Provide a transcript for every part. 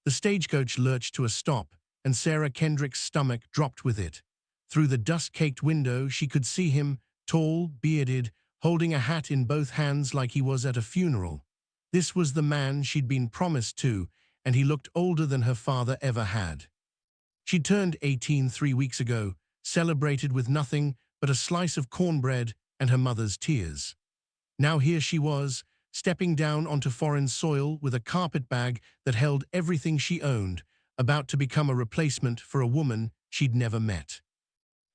The stagecoach lurched to a stop, and Sarah Kendrick's stomach dropped with it. Through the dust-caked window, she could see him, tall, bearded, holding a hat in both hands like he was at a funeral. This was the man she'd been promised to, and he looked older than her father ever had. She'd turned 18 3 weeks ago, celebrated with nothing but a slice of cornbread and her mother's tears. Now here she was, stepping down onto foreign soil with a carpet bag that held everything she owned, about to become a replacement for a woman she'd never met.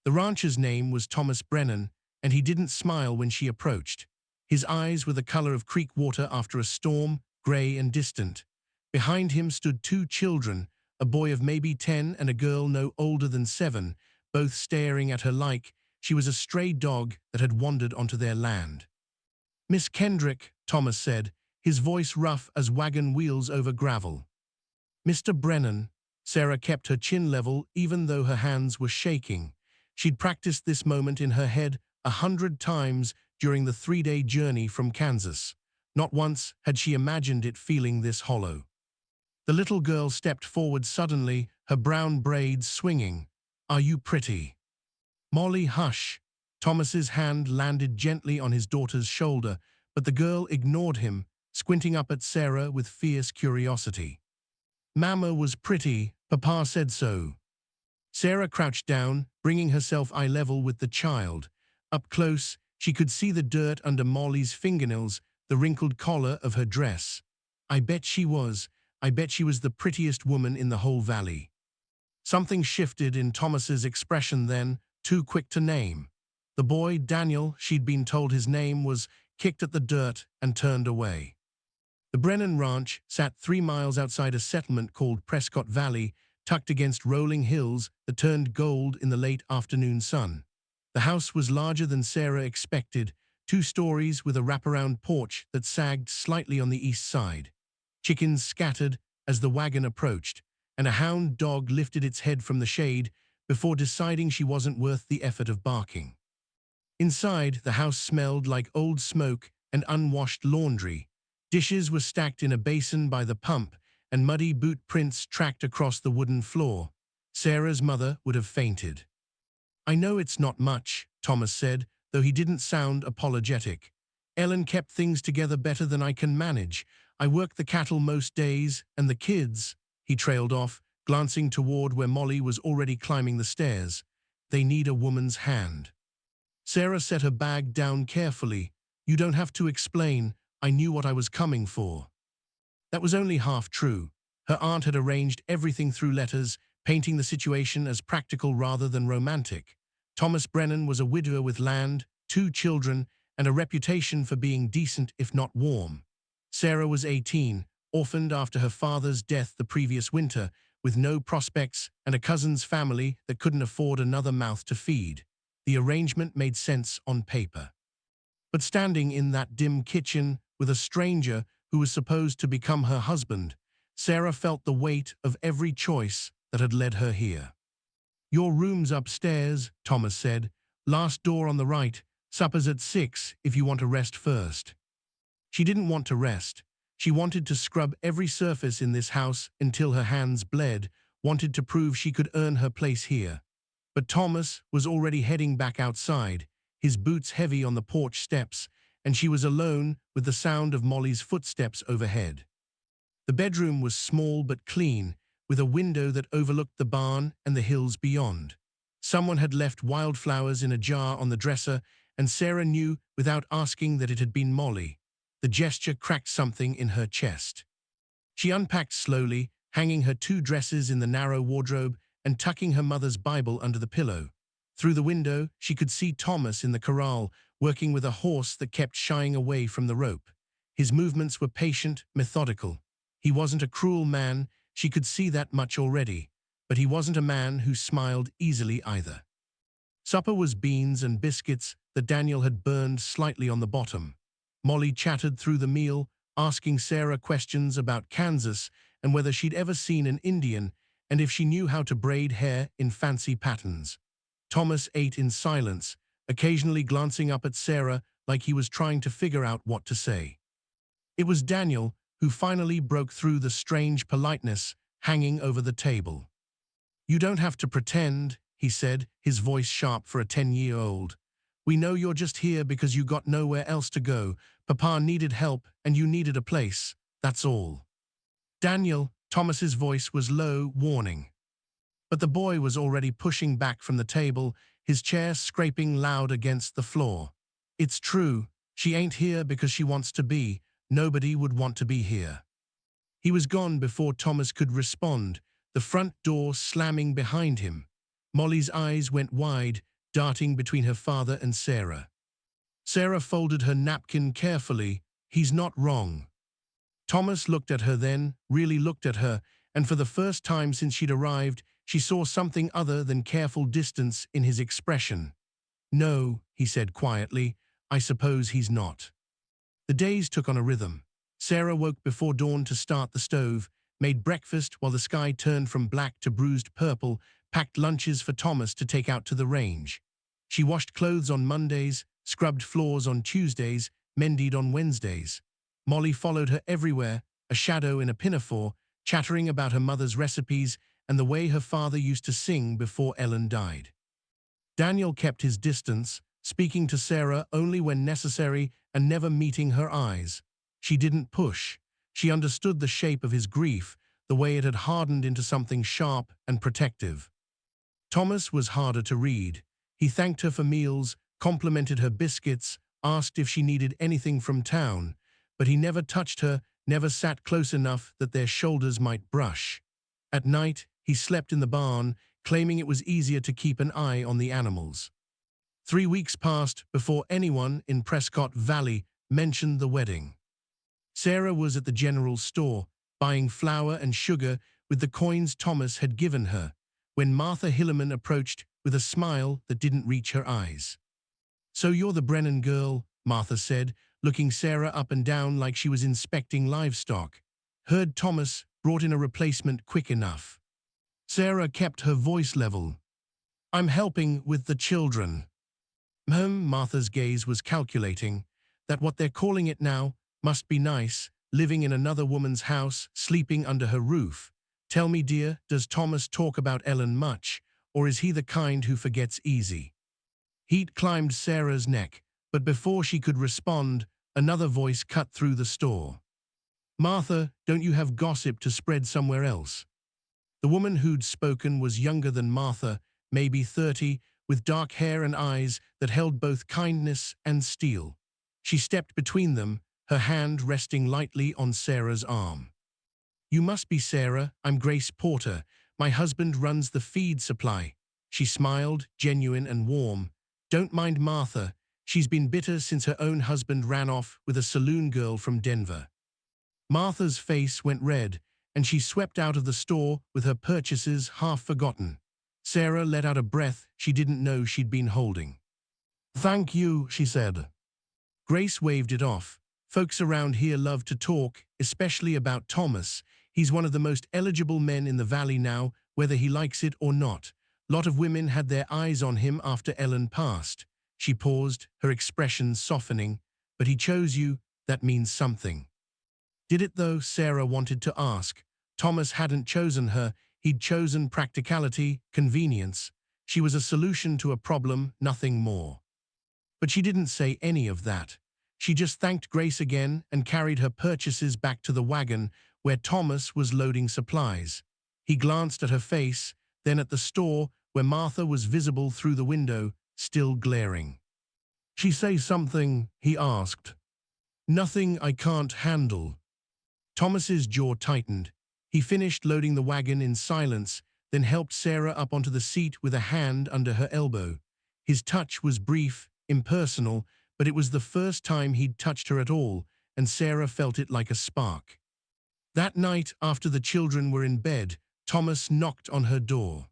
The rancher's name was Thomas Brennan, and he didn't smile when she approached. His eyes were the color of creek water after a storm, gray and distant. Behind him stood 2 children, a boy of maybe 10 and a girl no older than 7, both staring at her like she was a stray dog that had wandered onto their land. "Miss Kendrick," Thomas said, his voice rough as wagon wheels over gravel. "Mr. Brennan." Sarah kept her chin level even though her hands were shaking. She'd practiced this moment in her head 100 times during the 3-day journey from Kansas. Not once had she imagined it feeling this hollow. The little girl stepped forward suddenly, her brown braids swinging. "Are you pretty?" "Molly, hush." Thomas's hand landed gently on his daughter's shoulder, but the girl ignored him, squinting up at Sarah with fierce curiosity. "Mama was pretty, Papa said so." Sarah crouched down, bringing herself eye level with the child. Up close, she could see the dirt under Molly's fingernails, the wrinkled collar of her dress. I bet she was the prettiest woman in the whole valley." Something shifted in Thomas's expression then, too quick to name. The boy, Daniel, she'd been told his name was, kicked at the dirt and turned away. The Brennan Ranch sat 3 miles outside a settlement called Prescott Valley, tucked against rolling hills that turned gold in the late afternoon sun. The house was larger than Sarah expected, 2 stories with a wraparound porch that sagged slightly on the east side. Chickens scattered as the wagon approached, and a hound dog lifted its head from the shade before deciding she wasn't worth the effort of barking. Inside, the house smelled like old smoke and unwashed laundry. Dishes were stacked in a basin by the pump, and muddy boot prints tracked across the wooden floor. Sarah's mother would have fainted. "I know it's not much," Thomas said, though he didn't sound apologetic. "Ellen kept things together better than I can manage. I work the cattle most days, and the kids," he trailed off, glancing toward where Molly was already climbing the stairs. "They need a woman's hand." Sarah set her bag down carefully. "You don't have to explain. I knew what I was coming for." That was only half true. Her aunt had arranged everything through letters, painting the situation as practical rather than romantic. Thomas Brennan was a widower with land, 2 children, and a reputation for being decent if not warm. Sarah was 18, orphaned after her father's death the previous winter, with no prospects and a cousin's family that couldn't afford another mouth to feed. The arrangement made sense on paper. But standing in that dim kitchen with a stranger who was supposed to become her husband, Sarah felt the weight of every choice that had led her here. "Your room's upstairs," Thomas said. "Last door on the right. Supper's at 6 if you want to rest first." She didn't want to rest. She wanted to scrub every surface in this house until her hands bled, wanted to prove she could earn her place here. But Thomas was already heading back outside, his boots heavy on the porch steps, and she was alone with the sound of Molly's footsteps overhead. The bedroom was small but clean, with a window that overlooked the barn and the hills beyond. Someone had left wildflowers in a jar on the dresser, and Sarah knew without asking that it had been Molly. The gesture cracked something in her chest. She unpacked slowly, hanging her 2 dresses in the narrow wardrobe and tucking her mother's Bible under the pillow. Through the window, she could see Thomas in the corral, working with a horse that kept shying away from the rope. His movements were patient, methodical. He wasn't a cruel man, she could see that much already, but he wasn't a man who smiled easily either. Supper was beans and biscuits that Daniel had burned slightly on the bottom. Molly chattered through the meal, asking Sarah questions about Kansas and whether she'd ever seen an Indian, and if she knew how to braid hair in fancy patterns. Thomas ate in silence, occasionally glancing up at Sarah like he was trying to figure out what to say. It was Daniel who finally broke through the strange politeness, hanging over the table. "You don't have to pretend," he said, his voice sharp for a 10-year-old. "We know you're just here because you got nowhere else to go. Papa needed help and you needed a place. That's all." "Daniel," Thomas's voice was low, warning. But the boy was already pushing back from the table, his chair scraping loud against the floor. "It's true. She ain't here because she wants to be. Nobody would want to be here." He was gone before Thomas could respond, the front door slamming behind him. Molly's eyes went wide, darting between her father and Sarah. Sarah folded her napkin carefully. "He's not wrong." Thomas looked at her then, really looked at her, and for the first time since she'd arrived, she saw something other than careful distance in his expression. "No," he said quietly, "I suppose he's not." The days took on a rhythm. Sarah woke before dawn to start the stove, made breakfast while the sky turned from black to bruised purple, packed lunches for Thomas to take out to the range. She washed clothes on Mondays, scrubbed floors on Tuesdays, mended on Wednesdays. Molly followed her everywhere, a shadow in a pinafore, chattering about her mother's recipes and the way her father used to sing before Ellen died. Daniel kept his distance, speaking to Sarah only when necessary and never meeting her eyes. She didn't push. She understood the shape of his grief, the way it had hardened into something sharp and protective. Thomas was harder to read. He thanked her for meals, complimented her biscuits, asked if she needed anything from town, but he never touched her, never sat close enough that their shoulders might brush. At night, he slept in the barn, claiming it was easier to keep an eye on the animals. 3 weeks passed before anyone in Prescott Valley mentioned the wedding. Sarah was at the general store, buying flour and sugar with the coins Thomas had given her, when Martha Hilliman approached with a smile that didn't reach her eyes. "So you're the Brennan girl," Martha said, looking Sarah up and down like she was inspecting livestock. "Heard Thomas brought in a replacement quick enough." Sarah kept her voice level. "I'm helping with the children." Martha's gaze was calculating. That what they're calling it now must be nice, living in another woman's house, sleeping under her roof. "Tell me, dear, does Thomas talk about Ellen much, or is he the kind who forgets easy?" Heat climbed Sarah's neck, but before she could respond, another voice cut through the store. "Martha, don't you have gossip to spread somewhere else?" The woman who'd spoken was younger than Martha, maybe 30, with dark hair and eyes that held both kindness and steel. She stepped between them, her hand resting lightly on Sarah's arm. "You must be Sarah. I'm Grace Porter. My husband runs the feed supply." She smiled, genuine and warm. "Don't mind Martha. She's been bitter since her own husband ran off with a saloon girl from Denver." Martha's face went red, and she swept out of the store with her purchases half forgotten. Sarah let out a breath she didn't know she'd been holding. "Thank you," she said. Grace waved it off. "Folks around here love to talk, especially about Thomas. He's one of the most eligible men in the valley now, whether he likes it or not. Lot of women had their eyes on him after Ellen passed." She paused, her expression softening. "But he chose you. That means something." Did it though? Sarah wanted to ask. Thomas hadn't chosen her. He'd chosen practicality, convenience. She was a solution to a problem, nothing more. But she didn't say any of that. She just thanked Grace again and carried her purchases back to the wagon where Thomas was loading supplies. He glanced at her face, then at the store where Martha was visible through the window, still glaring. "She say something?" he asked. "Nothing I can't handle." Thomas's jaw tightened. He finished loading the wagon in silence, then helped Sarah up onto the seat with a hand under her elbow. His touch was brief, impersonal, but it was the first time he'd touched her at all, and Sarah felt it like a spark. That night, after the children were in bed, Thomas knocked on her door.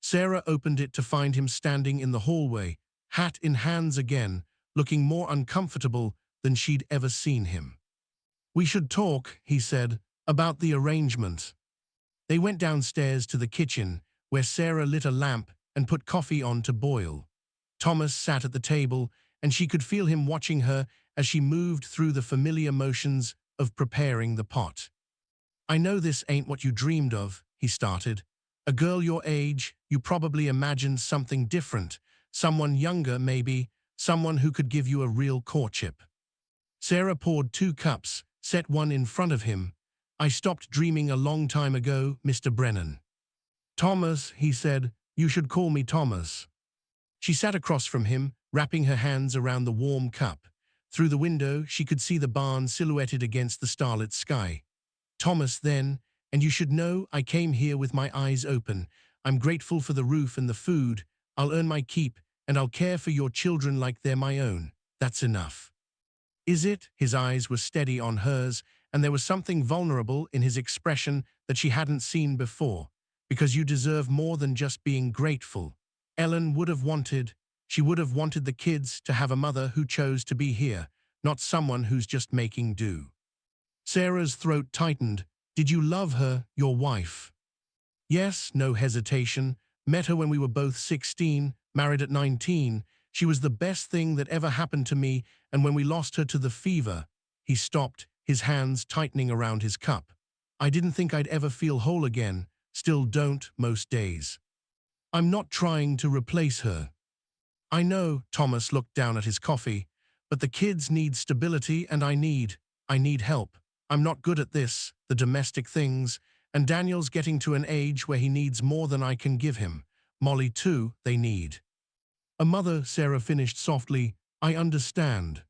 Sarah opened it to find him standing in the hallway, hat in hands again, looking more uncomfortable than she'd ever seen him. "We should talk," he said, "about the arrangement." They went downstairs to the kitchen, where Sarah lit a lamp and put coffee on to boil. Thomas sat at the table, and she could feel him watching her as she moved through the familiar motions of preparing the pot. I know this ain't what you dreamed of, he started. A girl your age, you probably imagined something different. Someone younger, maybe. Someone who could give you a real courtship. Sarah poured 2 cups, set one in front of him. I stopped dreaming a long time ago, Mr. Brennan. Thomas, he said, you should call me Thomas. She sat across from him, wrapping her hands around the warm cup. Through the window, she could see the barn silhouetted against the starlit sky. Thomas, then, and you should know I came here with my eyes open. I'm grateful for the roof and the food. I'll earn my keep, and I'll care for your children like they're my own. That's enough. Is it? His eyes were steady on hers, and there was something vulnerable in his expression that she hadn't seen before. Because you deserve more than just being grateful. Ellen she would have wanted the kids to have a mother who chose to be here, not someone who's just making do. Sarah's throat tightened. Did you love her, your wife? Yes, no hesitation. Met her when we were both 16, married at 19. She was the best thing that ever happened to me, and when we lost her to the fever, he stopped, his hands tightening around his cup. I didn't think I'd ever feel whole again, still don't most days. I'm not trying to replace her. I know, Thomas looked down at his coffee, but the kids need stability and I need help. I'm not good at this, the domestic things, and Daniel's getting to an age where he needs more than I can give him. Molly too, they need. A mother, Sarah finished softly, I understand.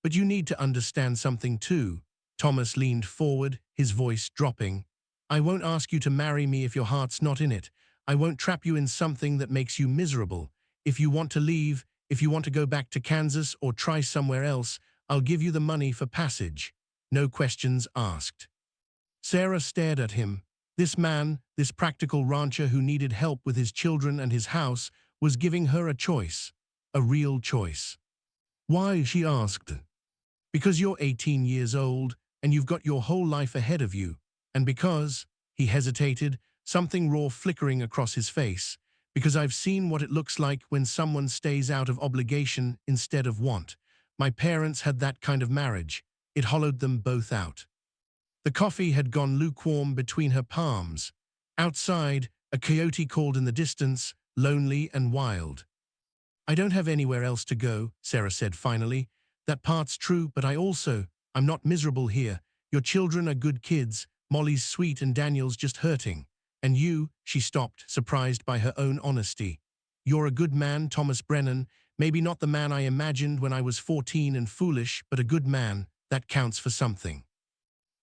But you need to understand something too. Thomas leaned forward, his voice dropping. I won't ask you to marry me if your heart's not in it. I won't trap you in something that makes you miserable. If you want to leave, if you want to go back to Kansas or try somewhere else, I'll give you the money for passage. No questions asked. Sarah stared at him. This man, this practical rancher who needed help with his children and his house, was giving her a choice. A real choice. Why, she asked. Because you're 18 years old, and you've got your whole life ahead of you. And because, he hesitated, something raw flickering across his face, because I've seen what it looks like when someone stays out of obligation instead of want. My parents had that kind of marriage. It hollowed them both out. The coffee had gone lukewarm between her palms. Outside, a coyote called in the distance, lonely and wild. I don't have anywhere else to go, Sarah said finally. That part's true, but I'm not miserable here. Your children are good kids. Molly's sweet and Daniel's just hurting. And you, she stopped, surprised by her own honesty. You're a good man, Thomas Brennan. Maybe not the man I imagined when I was 14 and foolish, but a good man. That counts for something.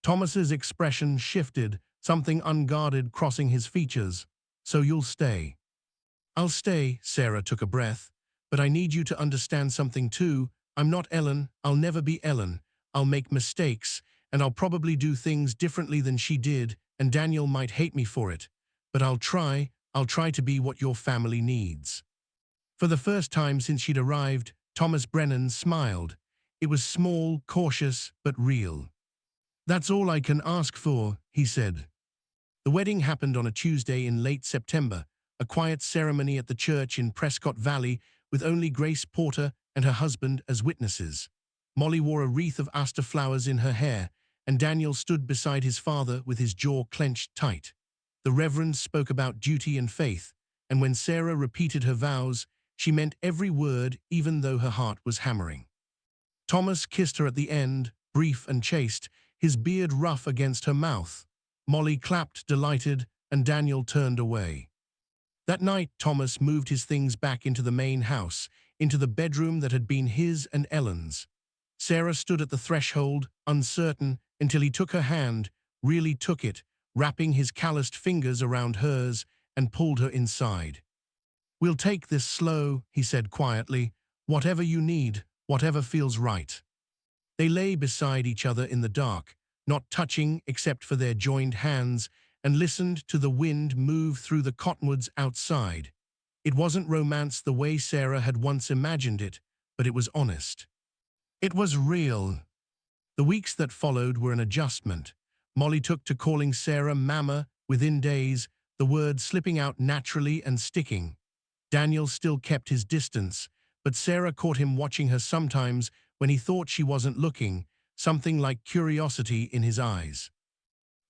Thomas's expression shifted, something unguarded crossing his features. So you'll stay. I'll stay, Sarah took a breath. But I need you to understand something too. I'm not Ellen. I'll never be Ellen. I'll make mistakes, and I'll probably do things differently than she did, and Daniel might hate me for it. But I'll try to be what your family needs. For the first time since she'd arrived, Thomas Brennan smiled. It was small, cautious, but real. That's all I can ask for, he said. The wedding happened on a Tuesday in late September, a quiet ceremony at the church in Prescott Valley with only Grace Porter and her husband as witnesses. Molly wore a wreath of aster flowers in her hair, and Daniel stood beside his father with his jaw clenched tight. The Reverend spoke about duty and faith, and when Sarah repeated her vows, she meant every word even though her heart was hammering. Thomas kissed her at the end, brief and chaste, his beard rough against her mouth. Molly clapped, delighted, and Daniel turned away. That night, Thomas moved his things back into the main house, into the bedroom that had been his and Ellen's. Sarah stood at the threshold, uncertain, until he took her hand, really took it, wrapping his calloused fingers around hers, and pulled her inside. We'll take this slow, he said quietly. Whatever you need, whatever feels right. They lay beside each other in the dark, not touching except for their joined hands, and listened to the wind move through the cottonwoods outside. It wasn't romance the way Sarah had once imagined it, but it was honest. It was real. The weeks that followed were an adjustment. Molly took to calling Sarah Mama within days, the word slipping out naturally and sticking. Daniel still kept his distance, but Sarah caught him watching her sometimes when he thought she wasn't looking, something like curiosity in his eyes.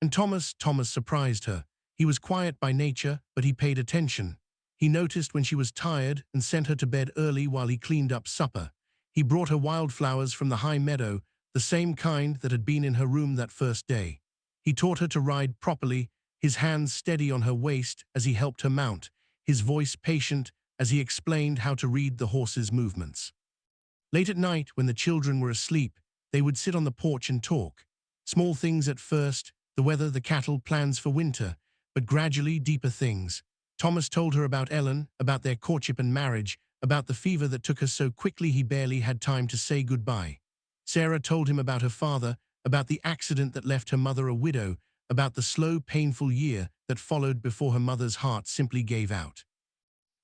And Thomas surprised her. He was quiet by nature, but he paid attention. He noticed when she was tired and sent her to bed early while he cleaned up supper. He brought her wildflowers from the high meadow, the same kind that had been in her room that first day. He taught her to ride properly, his hands steady on her waist as he helped her mount, his voice patient as he explained how to read the horse's movements. Late at night, when the children were asleep, they would sit on the porch and talk. Small things at first, the weather, the cattle, plans for winter, but gradually deeper things. Thomas told her about Ellen, about their courtship and marriage, about the fever that took her so quickly he barely had time to say goodbye. Sarah told him about her father, about the accident that left her mother a widow, about the slow, painful year that followed before her mother's heart simply gave out.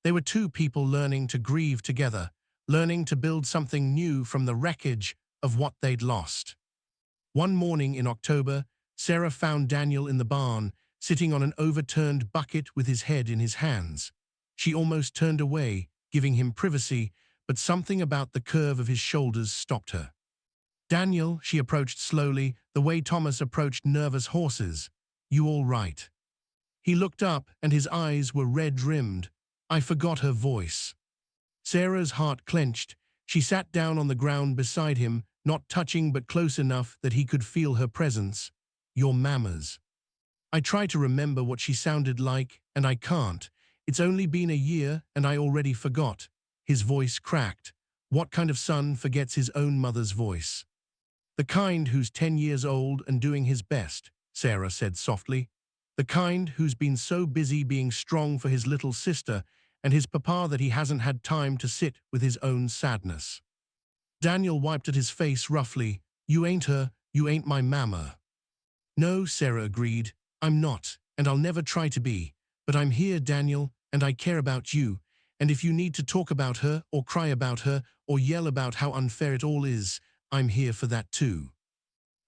They were two people learning to grieve together, learning to build something new from the wreckage of what they'd lost. One morning in October, Sarah found Daniel in the barn, sitting on an overturned bucket with his head in his hands. She almost turned away, giving him privacy, but something about the curve of his shoulders stopped her. "Daniel," she approached slowly, the way Thomas approached nervous horses. "You all right?" He looked up, and his eyes were red-rimmed. I forgot her voice. Sarah's heart clenched. She sat down on the ground beside him, not touching but close enough that he could feel her presence. "Your mammas." I try to remember what she sounded like, and I can't. It's only been a year, and I already forgot. His voice cracked. What kind of son forgets his own mother's voice? "The kind who's 10 years old and doing his best," Sarah said softly. "The kind who's been so busy being strong for his little sister and his papa that he hasn't had time to sit with his own sadness." Daniel wiped at his face roughly. "You ain't her, you ain't my mama." "No," Sarah agreed. "I'm not, and I'll never try to be. But I'm here, Daniel, and I care about you. And if you need to talk about her, or cry about her, or yell about how unfair it all is, I'm here for that too."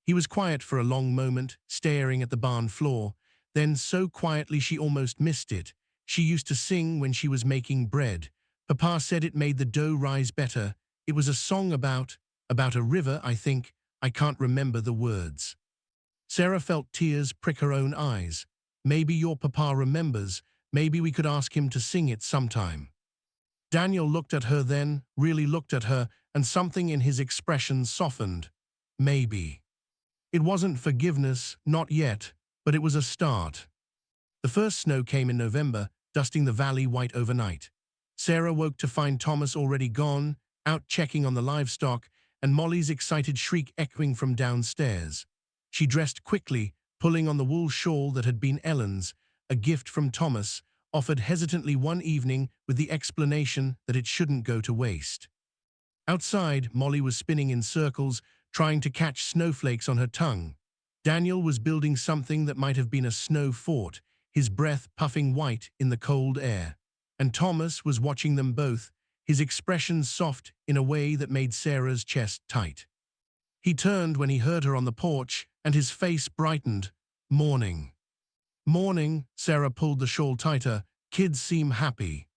He was quiet for a long moment, staring at the barn floor. Then so quietly she almost missed it. She used to sing when she was making bread. Papa said it made the dough rise better. It was a song about a river, I think. I can't remember the words. Sarah felt tears prick her own eyes. "Maybe your papa remembers. Maybe we could ask him to sing it sometime." Daniel looked at her then, really looked at her, and something in his expression softened. Maybe. It wasn't forgiveness, not yet, but it was a start. The first snow came in November, dusting the valley white overnight. Sarah woke to find Thomas already gone, out checking on the livestock, and Molly's excited shriek echoing from downstairs. She dressed quickly, pulling on the wool shawl that had been Ellen's, a gift from Thomas, offered hesitantly one evening with the explanation that it shouldn't go to waste. Outside, Molly was spinning in circles, trying to catch snowflakes on her tongue. Daniel was building something that might have been a snow fort, his breath puffing white in the cold air. And Thomas was watching them both, his expression soft in a way that made Sarah's chest tight. He turned when he heard her on the porch, and his face brightened. "Morning." "Morning," Sarah pulled the shawl tighter. "Kids seem happy."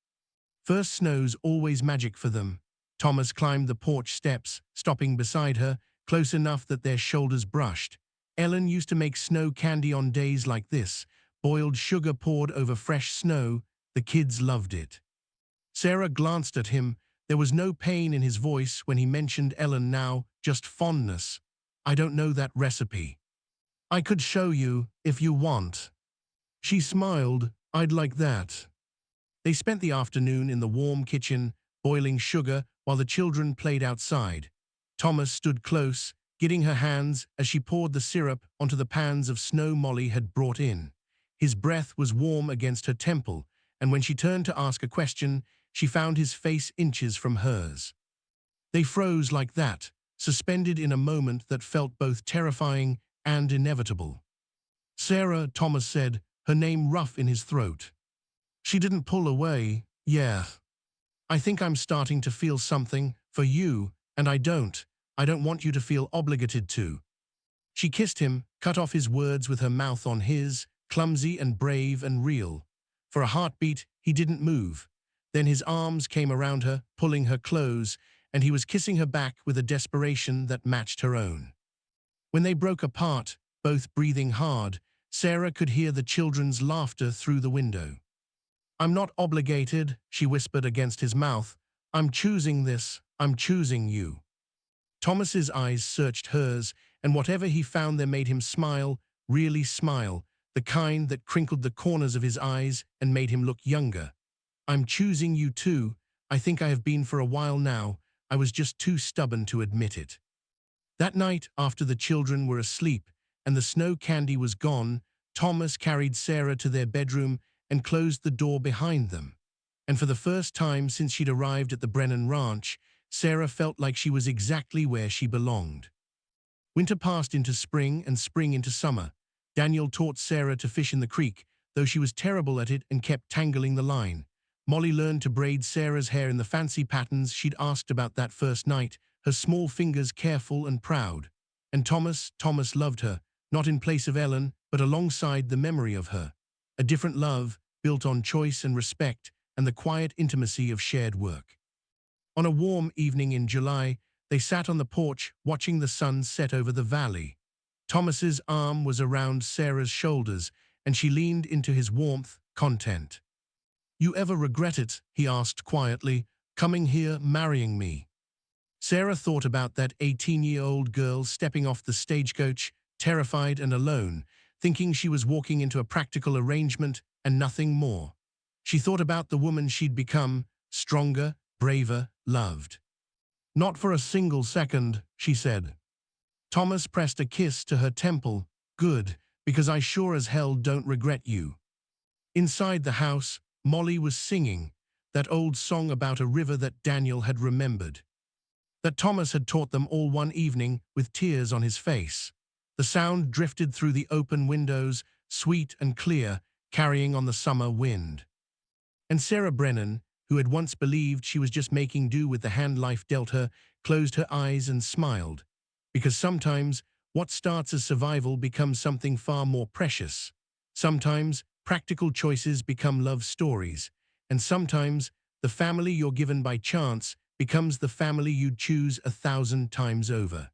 First snow's always magic for them. Thomas climbed the porch steps, stopping beside her, close enough that their shoulders brushed. Ellen used to make snow candy on days like this, boiled sugar poured over fresh snow. The kids loved it. Sarah glanced at him. There was no pain in his voice when he mentioned Ellen now, just fondness. "I don't know that recipe. I could show you, if you want." She smiled. "I'd like that." They spent the afternoon in the warm kitchen, boiling sugar, while the children played outside. Thomas stood close, getting her hands as she poured the syrup onto the pans of snow Molly had brought in. His breath was warm against her temple, and when she turned to ask a question, she found his face inches from hers. They froze like that, suspended in a moment that felt both terrifying and inevitable. "Sarah," Thomas said, her name rough in his throat. She didn't pull away. "Yeah. I think I'm starting to feel something for you, and I don't want you to feel obligated to." She kissed him, cut off his words with her mouth on his, clumsy and brave and real. For a heartbeat, he didn't move. Then his arms came around her, pulling her close, and he was kissing her back with a desperation that matched her own. When they broke apart, both breathing hard, Sarah could hear the children's laughter through the window. "I'm not obligated," she whispered against his mouth. "I'm choosing this. I'm choosing you." Thomas's eyes searched hers, and whatever he found there made him smile, really smile, the kind that crinkled the corners of his eyes and made him look younger. "I'm choosing you too. I think I have been for a while now. I was just too stubborn to admit it." That night, after the children were asleep and the snow candy was gone, Thomas carried Sarah to their bedroom and closed the door behind them. And for the first time since she'd arrived at the Brennan ranch, Sarah felt like she was exactly where she belonged. Winter passed into spring and spring into summer. Daniel taught Sarah to fish in the creek, though she was terrible at it and kept tangling the line. Molly learned to braid Sarah's hair in the fancy patterns she'd asked about that first night, her small fingers careful and proud. And Thomas loved her, not in place of Ellen, but alongside the memory of her. A different love, built on choice and respect, and the quiet intimacy of shared work. On a warm evening in July, they sat on the porch watching the sun set over the valley. Thomas's arm was around Sarah's shoulders, and she leaned into his warmth, content. "You ever regret it?" he asked quietly, "coming here, marrying me?" Sarah thought about that 18-year-old girl stepping off the stagecoach, terrified and alone, thinking she was walking into a practical arrangement and nothing more. She thought about the woman she'd become, stronger, braver, loved. "Not for a single second," she said. Thomas pressed a kiss to her temple. "Good, because I sure as hell don't regret you." Inside the house, Molly was singing, that old song about a river that Daniel had remembered, that Thomas had taught them all one evening with tears on his face. The sound drifted through the open windows, sweet and clear, carrying on the summer wind. And Sarah Brennan, who had once believed she was just making do with the hand life dealt her, closed her eyes and smiled. Because sometimes, what starts as survival becomes something far more precious. Sometimes, practical choices become love stories. And sometimes, the family you're given by chance becomes the family you'd choose 1,000 times over.